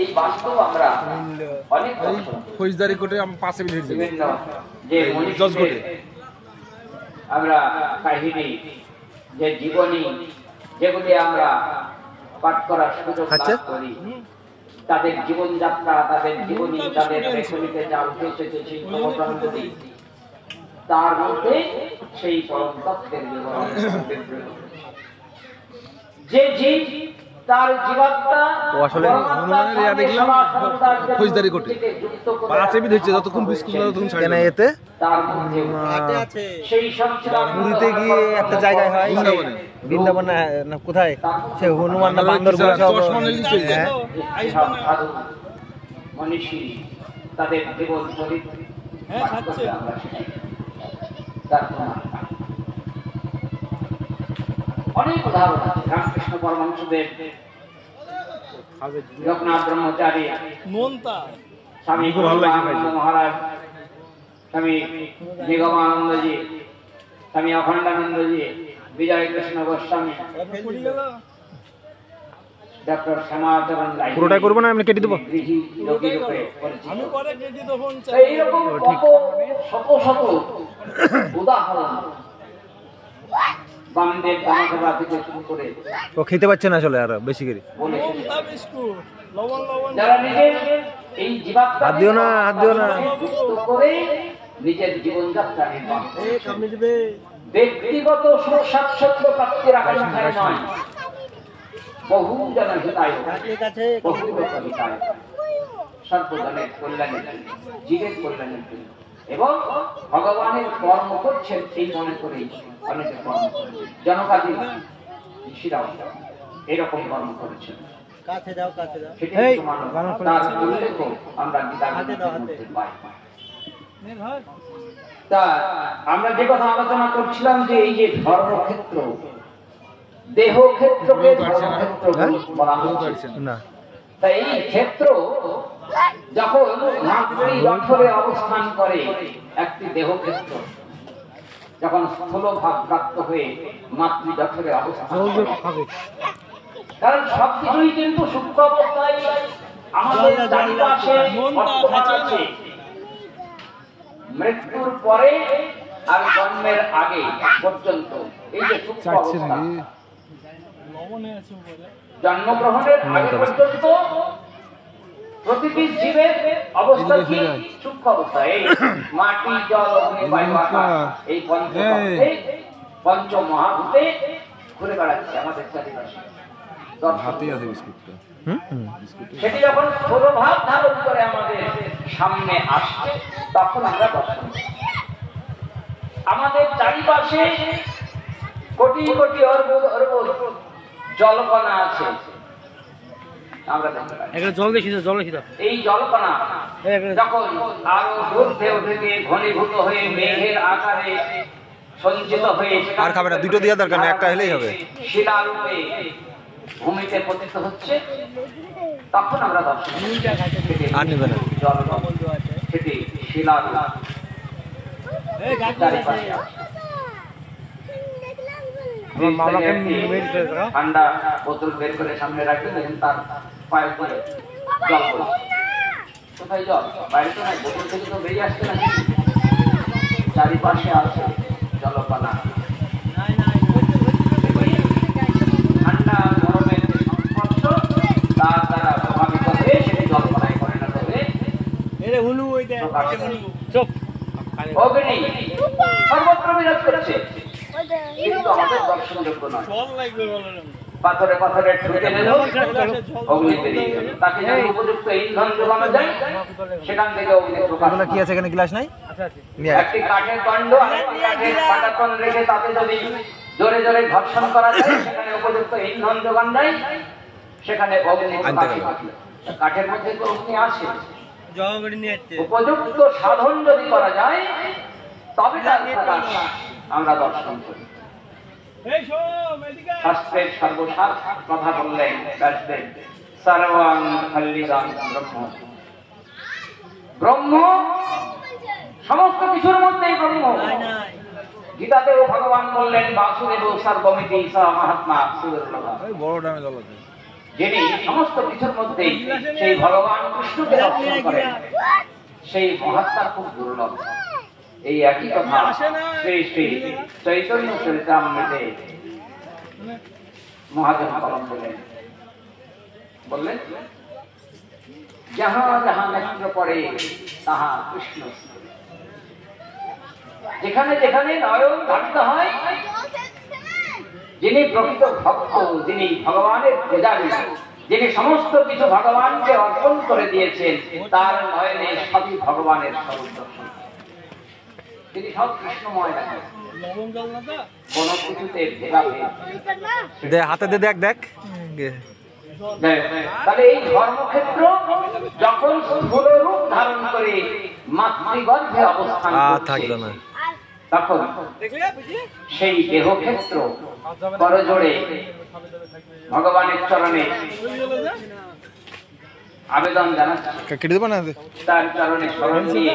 এই বাস্তব আমরা অনেক ফৌজদারি কোর্টে পাশে বিধি যে জজ কোর্টে আমরা কাহিনী যে জীবনী যেগুলি আমরা পাঠ করার সুযোগ লাভ করি, তাদের জীবনযাত্রা, তাদের জীবনী, তাদের লেখনীতে যা উঠে এসেছে সেই ঘটনাগুলি, তার মধ্যে সেই পরম তত্ত্বের বিবরণ। যে জীব তার জীবাত্মা আসলে হনুমানের ইয়া দেখলাম ফৌজদারি কোর্টে পাঁচে বিধি হচ্ছে, যতক্ষণ বিস্কুট ততক্ষণ ছাড়ে না। এতে তার মধ্যে আছে সেই পুরীতে গিয়ে একটা জায়গায় হয় বৃন্দাবন না কোথায় সে হনুমান না বান্দর মনীষী তাদের জীবন চরিত্র আমরা শুনি। অনেক উদাহরণ আছে। রামকৃষ্ণ পরমহংসদেব, লোকনাথ ব্রহ্মচারী, স্বামী মহারাজ, স্বামী নিগমানন্দজি, স্বামী অখণ্ডানন্দজি, বিজয় কৃষ্ণ গোস্বামী, ডক্টর শ্যামাচরণ রায়, পুরোটা করবো না আমি কেটে দেবো। এইরকম কত শত শত উদাহরণ বামদেব দামোদর থেকে শুরু করে ও খেতে পাচ্ছে না আসলে আর বেশি করে। যারা নিজের এই জীবাত্মা হাত দিও না, হাত দিও না করে নিজের জীবনযাত্রা নির্বাহ ব্যক্তিগত সুখ স্বাচ্ছন্দ্য প্রাপ্তির আকাঙ্ক্ষায় নয়, বহু জনের হিতায়, বহু লোকের হিতায়, সর্বজনের কল্যাণের জন্য, জীবের কল্যাণের জন্য, এবং ভগবানের কর্ম করছেন এই মনে করেই অনেকে কর্ম করেছেন। জনকাদি ঋষিরাও এরকম কর্ম করেছেন। তার উল্লেখ আমরা গীতার মধ্যে পাই। তা আমরা যে কথা আলোচনা করছিলাম যে এই যে ধর্মক্ষেত্র, দেহ ক্ষেত্রকে ধর্মক্ষেত্র বলা হচ্ছে না। তাই এই ক্ষেত্র যখন মাতৃ জঠরে অবস্থান করে, একটি দেহ ক্ষেত্র যখন স্থূল ভাব প্রাপ্ত হয়ে মাতৃ জঠরে অবস্থান করে, কারণ সবকিছুই কিন্তু সূক্ষ্ম অবস্থায় আমাদের চারিপাশে বর্তমান আছে। মৃত্যুর পরে আর জন্মের আগে পর্যন্ত এই যে সূক্ষ্ম অবস্থা, জন্মগ্রহণের আগে পর্যন্ত প্রতিটি জীবের অবস্থা কি? সূক্ষ্ম অবস্থা। এই মাটি, জল, অগ্নি, বায়ু, আকাশ, এই পঞ্চ মহাভূতে ঘুরে বেড়াচ্ছে আমাদের চারিপাশে। সেটি যখন স্থূলভাব ধারণ করে আমাদের সামনে আসছে, তখন আমরা দর্শন করি। আমাদের চারিপাশে কোটি কোটি অর্বুদ অর্বুদ জলকণা আছে, আমরা দেখতে পাই। এই জলকণা যখন আরো ঊর্ধ্বে উঠে ঘনীভূত হয়ে মেঘের আকারে সঞ্চিত হয়ে আর খাবে না, দুটো দেওয়ার দরকার নেই, একটা হলেই হবে, শিলারূপে ভূমিতে পতিত হচ্ছে, তখন আমরা দর্শন আর নেবে না। সেটি শিলারূপ ঠান্ডা বোতল বের করে সামনে রাখবেন, দেখুন তার পায়ে করে জল পড়ছে। কোথায় জল? বাইরে তো নাই, বোতল থেকে তো বেরিয়ে আসছে না, চারিপাশে আছে জলকণা। ঠান্ডা গরমের সংস্পর্শ তার দ্বারা প্রভাবিত হয়ে সেটি জলকণায় পরিণত হয়ে অগ্নি সর্বত্র বিরাজ করছে, কিন্তু আমাদের দর্শনযোগ্য নয়। পাথরে পাথরে ঠুকে নিল, অগ্নি বেরিয়ে গেল। তাকে যদি উপযুক্ত ইন্ধন যোগানো যায়, সেখান থেকে অগ্নি প্রকাশ। কি আছে এখানে? গ্লাস নাই? একটি কাঠের দণ্ড আর একটি কাঠের পাটাতন রেখে তাতে যদি জোরে জোরে ঘর্ষণ করা যায়, সেখানে উপযুক্ত ইন্ধন যোগান দেয়, সেখানে অগ্নি প্রকাশ হয়। কাঠের মধ্যে তো অগ্নি আসে, উপযুক্ত সাধন যদি করা যায়, তবে তার প্রকাশ আমরা দর্শন করি। শাস্ত্রের সর্বসার কথা বললেন ব্যাসদেব, সর্বং খল্লিদং ব্রহ্ম। ব্রহ্ম সমস্ত কিছুর মধ্যেই ব্রহ্ম। গীতাতেও ভগবান বললেন বাসুদেব সর্বমিতি স মহাত্মা সুদুর্লভ। যিনি সমস্ত কিছুর মধ্যে সেই ভগবান কৃষ্ণকে দর্শন করেন, সেই মহাত্মা খুব দুর্লভ। এই একই কথা শ্রী শ্রী চৈতন্য চরিতামৃতে মহাজন কলম বললেন, যাহা যাহা নেত্র পড়ে তাহা কৃষ্ণ, যেখানে যেখানে নয়ন ধারিত হয়, যিনি প্রকৃত ভক্ত, যিনি ভগবানের পূজারী, যিনি সমস্ত কিছু ভগবানকে অর্পণ করে দিয়েছেন, তার নয়নে সবই ভগবানের স্বরূপ দর্শন, তিনি সব কৃষ্ণময় রাখেন, কোন কিছুতে ভেদাভেদ। হাতে দে, দেখ দেখ। তাহলে এই ধর্মক্ষেত্র যখন স্থূল রূপ ধারণ করে মাতৃগর্ভে অবস্থান করছে, তখন সেই দেহক্ষেত্র করজোড়ে ভগবানের চরণে আবেদন জানাচ্ছে, তার চরণে শরণ নিয়ে